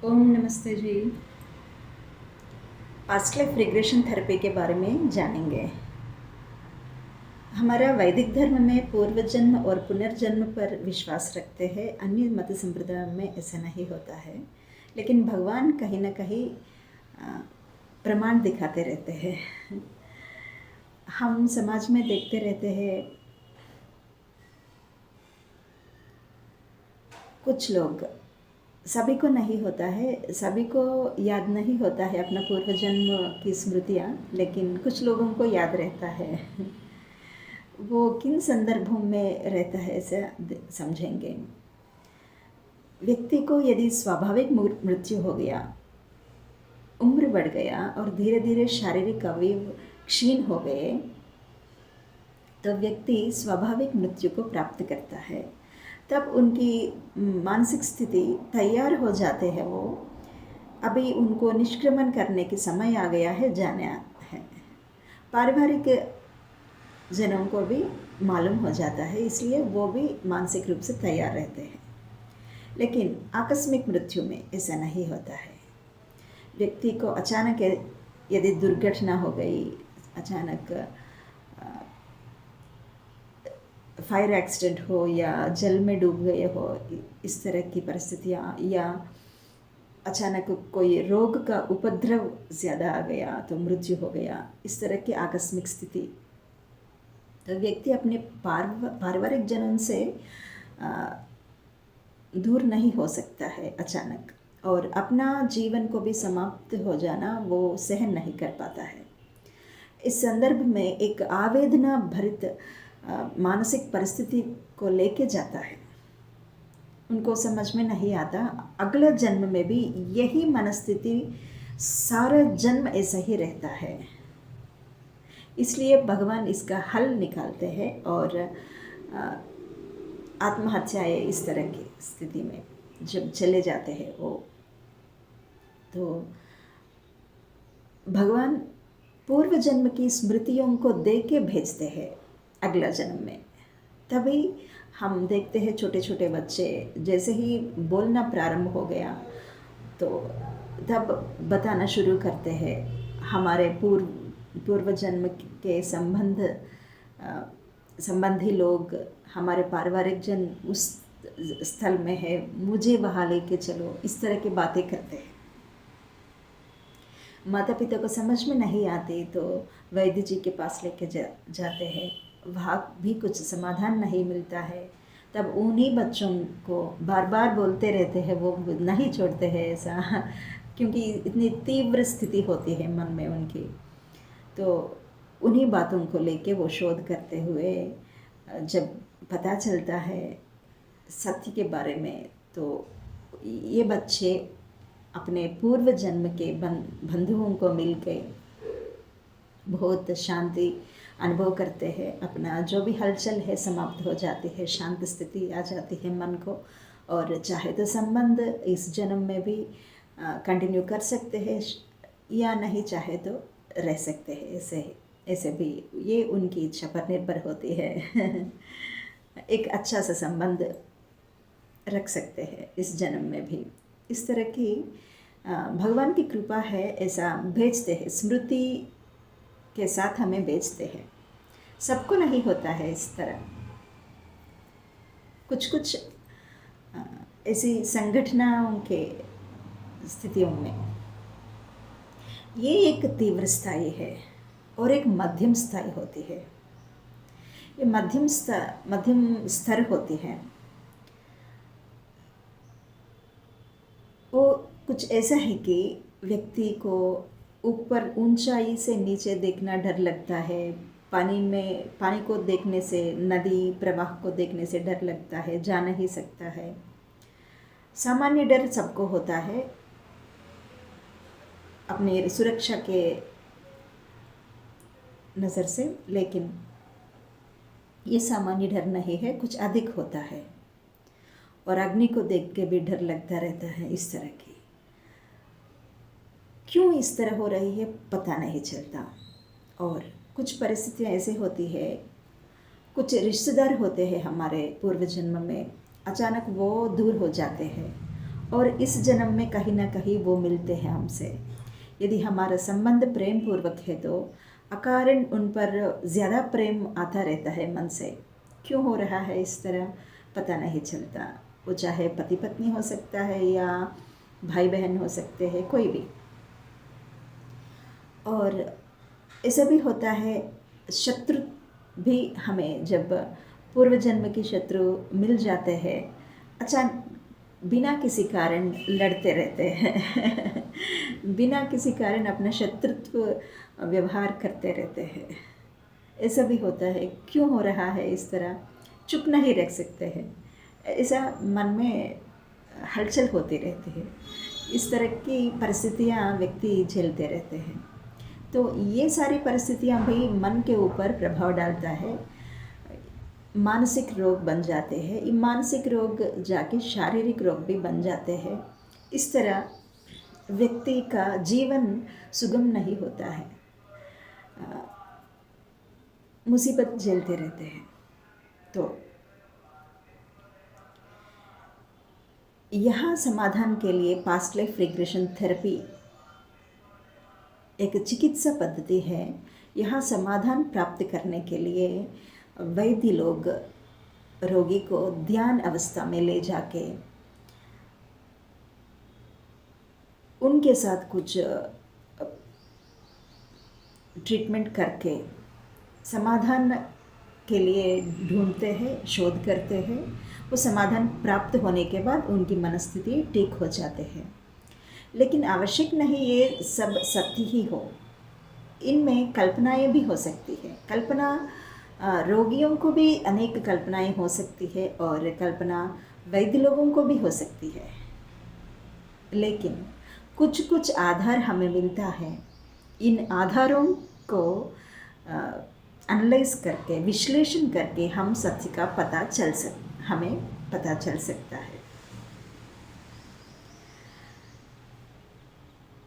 ओम नमस्ते जी। Past life regression therapy के बारे में जानेंगे। हमारा वैदिक धर्म में पूर्व जन्म और पुनर्जन्म पर विश्वास रखते हैं। अन्य मत संप्रदायों में ऐसा नहीं होता है, लेकिन भगवान कहीं ना कहीं प्रमाण दिखाते रहते हैं। हम समाज में देखते रहते हैं, कुछ लोग, सभी को नहीं होता है, सभी को याद नहीं होता है अपना पूर्व जन्म की स्मृतियाँ, लेकिन कुछ लोगों को याद रहता है। वो किन संदर्भों में रहता है ऐसे समझेंगे। व्यक्ति को यदि स्वाभाविक मृत्यु हो गया, उम्र बढ़ गया और धीरे धीरे शारीरिक अवयव क्षीण हो गए, तो व्यक्ति स्वाभाविक मृत्यु को प्राप्त करता है। तब उनकी मानसिक स्थिति तैयार हो जाते हैं, वो अभी उनको निष्क्रमण करने के समय आ गया है, जाना है। पारिवारिक जनों को भी मालूम हो जाता है, इसलिए वो भी मानसिक रूप से तैयार रहते हैं। लेकिन आकस्मिक मृत्यु में ऐसा नहीं होता है। व्यक्ति को अचानक यदि दुर्घटना हो गई, अचानक फायर एक्सीडेंट हो या जल में डूब गए हो, इस तरह की परिस्थितियाँ, या अचानक कोई रोग का उपद्रव ज़्यादा आ गया तो मृत्यु हो गया, इस तरह की आकस्मिक स्थिति, तो व्यक्ति अपने पारिवारिक जनों से दूर नहीं हो सकता है अचानक, और अपना जीवन को भी समाप्त हो जाना वो सहन नहीं कर पाता है। इस संदर्भ में एक आवेदना भरित मानसिक परिस्थिति को लेके जाता है। उनको समझ में नहीं आता अगले जन्म में भी यही मनस्थिति सारा जन्म ऐसा ही रहता है। इसलिए भगवान इसका हल निकालते हैं और आत्महत्याएं इस तरह की स्थिति में जब चले जाते हैं वो, तो भगवान पूर्व जन्म की स्मृतियों को दे के भेजते हैं अगला जन्म में। तभी हम देखते हैं छोटे छोटे बच्चे जैसे ही बोलना प्रारंभ हो गया तो तब बताना शुरू करते हैं हमारे पूर्व जन्म के संबंधी लोग, हमारे पारिवारिक जन उस स्थल में है, मुझे वहाँ लेके चलो, इस तरह की बातें करते हैं। माता पिता को समझ में नहीं आती तो वैद्य जी के पास लेके जाते हैं, वहाँ भी कुछ समाधान नहीं मिलता है। तब उन्हीं बच्चों को बार बार बोलते रहते हैं, वो नहीं छोड़ते हैं ऐसा, क्योंकि इतनी तीव्र स्थिति होती है मन में उनकी। तो उन्हीं बातों को लेके वो शोध करते हुए जब पता चलता है सत्य के बारे में, तो ये बच्चे अपने पूर्व जन्म के बंधुओं को मिलके बहुत शांति अनुभव करते हैं। अपना जो भी हलचल है समाप्त हो जाती है, शांत स्थिति आ जाती है मन को, और चाहे तो संबंध इस जन्म में भी कंटिन्यू कर सकते हैं या नहीं चाहे तो रह सकते हैं। ऐसे भी ये उनकी इच्छा पर निर्भर होती है। एक अच्छा सा संबंध रख सकते हैं इस जन्म में भी। इस तरह की भगवान की कृपा है, ऐसा भेजते हैं, स्मृति के साथ हमें भेजते हैं। सबको नहीं होता है इस तरह, कुछ ऐसी संगठनाओं के स्थितियों में ये एक तीव्र स्थायी है और एक मध्यम स्थायी होती है। ये मध्यम स्तर होती है। वो कुछ ऐसा है कि व्यक्ति को ऊपर ऊंचाई से नीचे देखना डर लगता है, पानी को देखने से, नदी प्रवाह को देखने से डर लगता है, जा नहीं सकता है। सामान्य डर सबको होता है अपनी सुरक्षा के नज़र से, लेकिन ये सामान्य डर नहीं है, कुछ अधिक होता है। और अग्नि को देख के भी डर लगता रहता है। इस तरह की क्यों इस तरह हो रही है पता नहीं चलता। और कुछ परिस्थितियाँ ऐसे होती है, कुछ रिश्तेदार होते हैं हमारे पूर्व जन्म में, अचानक वो दूर हो जाते हैं और इस जन्म में कहीं ना कहीं वो मिलते हैं हमसे। यदि हमारा संबंध प्रेम पूर्वक है तो अकारण उन पर ज़्यादा प्रेम आता रहता है मन से। क्यों हो रहा है इस तरह पता नहीं चलता। वो चाहे पति पत्नी हो सकता है या भाई बहन हो सकते हैं, कोई भी। और ऐसा भी होता है शत्रु भी हमें जब पूर्व जन्म के शत्रु मिल जाते हैं, अचानक बिना किसी कारण लड़ते रहते हैं बिना किसी कारण अपना शत्रुत्व व्यवहार करते रहते हैं। ऐसा भी होता है। क्यों हो रहा है इस तरह, चुप नहीं रख सकते हैं। ऐसा मन में हलचल होती रहती है। इस तरह की परिस्थितियाँ व्यक्ति झेलते रहते हैं। तो ये सारी परिस्थितियाँ भी मन के ऊपर प्रभाव डालता है, मानसिक रोग बन जाते हैं। ये मानसिक रोग जाके शारीरिक रोग भी बन जाते हैं। इस तरह व्यक्ति का जीवन सुगम नहीं होता है, मुसीबत झेलते रहते हैं। तो यहाँ समाधान के लिए पास्ट लाइफ रिग्रेशन थेरेपी एक चिकित्सा पद्धति है। यहाँ समाधान प्राप्त करने के लिए वैद्य लोग रोगी को ध्यान अवस्था में ले जाके उनके साथ कुछ ट्रीटमेंट करके समाधान के लिए ढूंढते हैं, शोध करते हैं। वो समाधान प्राप्त होने के बाद उनकी मनस्थिति ठीक हो जाते हैं। लेकिन आवश्यक नहीं ये सब सत्य ही हो, इनमें कल्पनाएं भी हो सकती है। कल्पना रोगियों को भी अनेक कल्पनाएं हो सकती है और कल्पना वैद्य लोगों को भी हो सकती है। लेकिन कुछ कुछ आधार हमें मिलता है। इन आधारों को एनालाइज करके, विश्लेषण करके हम सत्य का हमें पता चल सकता है।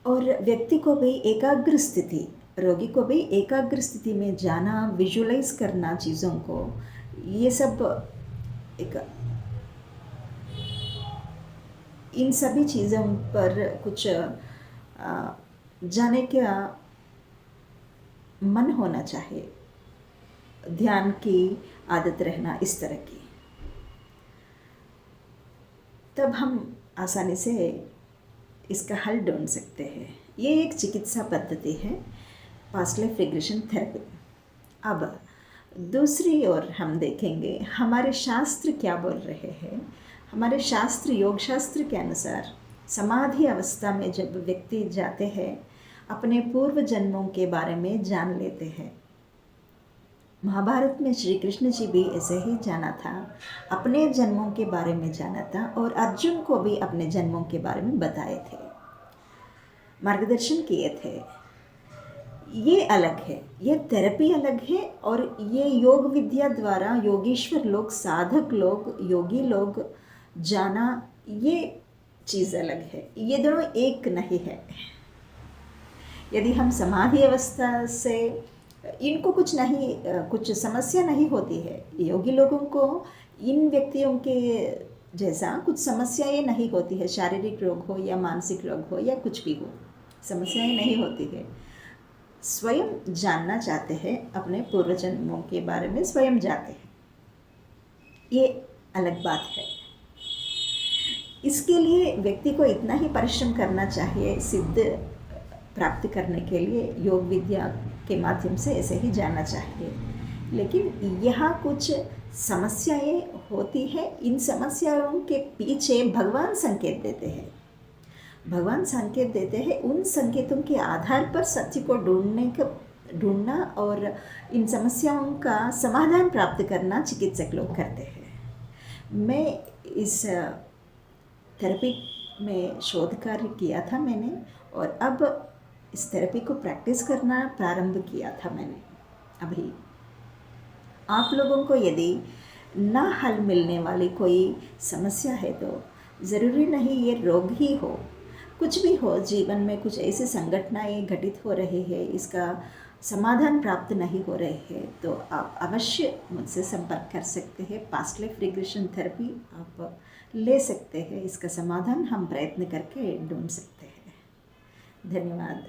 और व्यक्ति को भी एकाग्र स्थिति, रोगी को भी एकाग्र स्थिति में जाना, विजुलाइज करना चीज़ों को, ये सब इन सभी चीज़ों पर कुछ जाने का मन होना चाहिए, ध्यान की आदत रहना इस तरह की। तब हम आसानी से इसका हल ढूंढ सकते हैं। ये एक चिकित्सा पद्धति है, पास्ट लाइफ रिग्रेशन थेरेपी। अब दूसरी ओर हम देखेंगे हमारे शास्त्र क्या बोल रहे हैं। हमारे शास्त्र, योग शास्त्र के अनुसार समाधि अवस्था में जब व्यक्ति जाते हैं, अपने पूर्व जन्मों के बारे में जान लेते हैं। महाभारत में श्री कृष्ण जी भी ऐसे ही जाना था, अपने जन्मों के बारे में जाना था और अर्जुन को भी अपने जन्मों के बारे में बताए थे, मार्गदर्शन किए थे। ये अलग है, ये थेरेपी अलग है। और ये योग विद्या द्वारा योगीश्वर लोग, साधक लोग, योगी लोग जाना, ये चीज़ अलग है। ये दोनों एक नहीं है। यदि हम समाधि अवस्था से, इनको कुछ समस्या नहीं होती है, योगी लोगों को इन व्यक्तियों के जैसा कुछ समस्याएं नहीं होती है, शारीरिक रोग हो या मानसिक रोग हो या कुछ भी हो, समस्याएं नहीं होती है। स्वयं जानना चाहते हैं, अपने पूर्व जन्मों के बारे में स्वयं जाते हैं, ये अलग बात है। इसके लिए व्यक्ति को इतना ही परिश्रम करना चाहिए, सिद्ध प्राप्त करने के लिए योग विद्या के माध्यम से ऐसे ही जाना चाहिए। लेकिन यहाँ कुछ समस्याएं होती है। इन समस्याओं के पीछे भगवान संकेत देते हैं। भगवान संकेत देते हैं, उन संकेतों के आधार पर सत्य को ढूंढना और इन समस्याओं का समाधान प्राप्त करना चिकित्सक लोग करते हैं। मैं इस थेरेपी में शोध कार्य किया था मैंने, और अब इस थेरेपी को प्रैक्टिस करना प्रारंभ किया था मैंने अभी। आप लोगों को यदि ना हल मिलने वाली कोई समस्या है तो ज़रूरी नहीं ये रोग ही हो, कुछ भी हो जीवन में, कुछ ऐसी संघटनाएं घटित हो रही है, इसका समाधान प्राप्त नहीं हो रहे हैं तो आप अवश्य मुझसे संपर्क कर सकते हैं। पास्ट लाइफ रिग्रेशन थेरेपी आप ले सकते हैं, इसका समाधान हम प्रयत्न करके ढूंढ सकते हैं। धन्यवाद।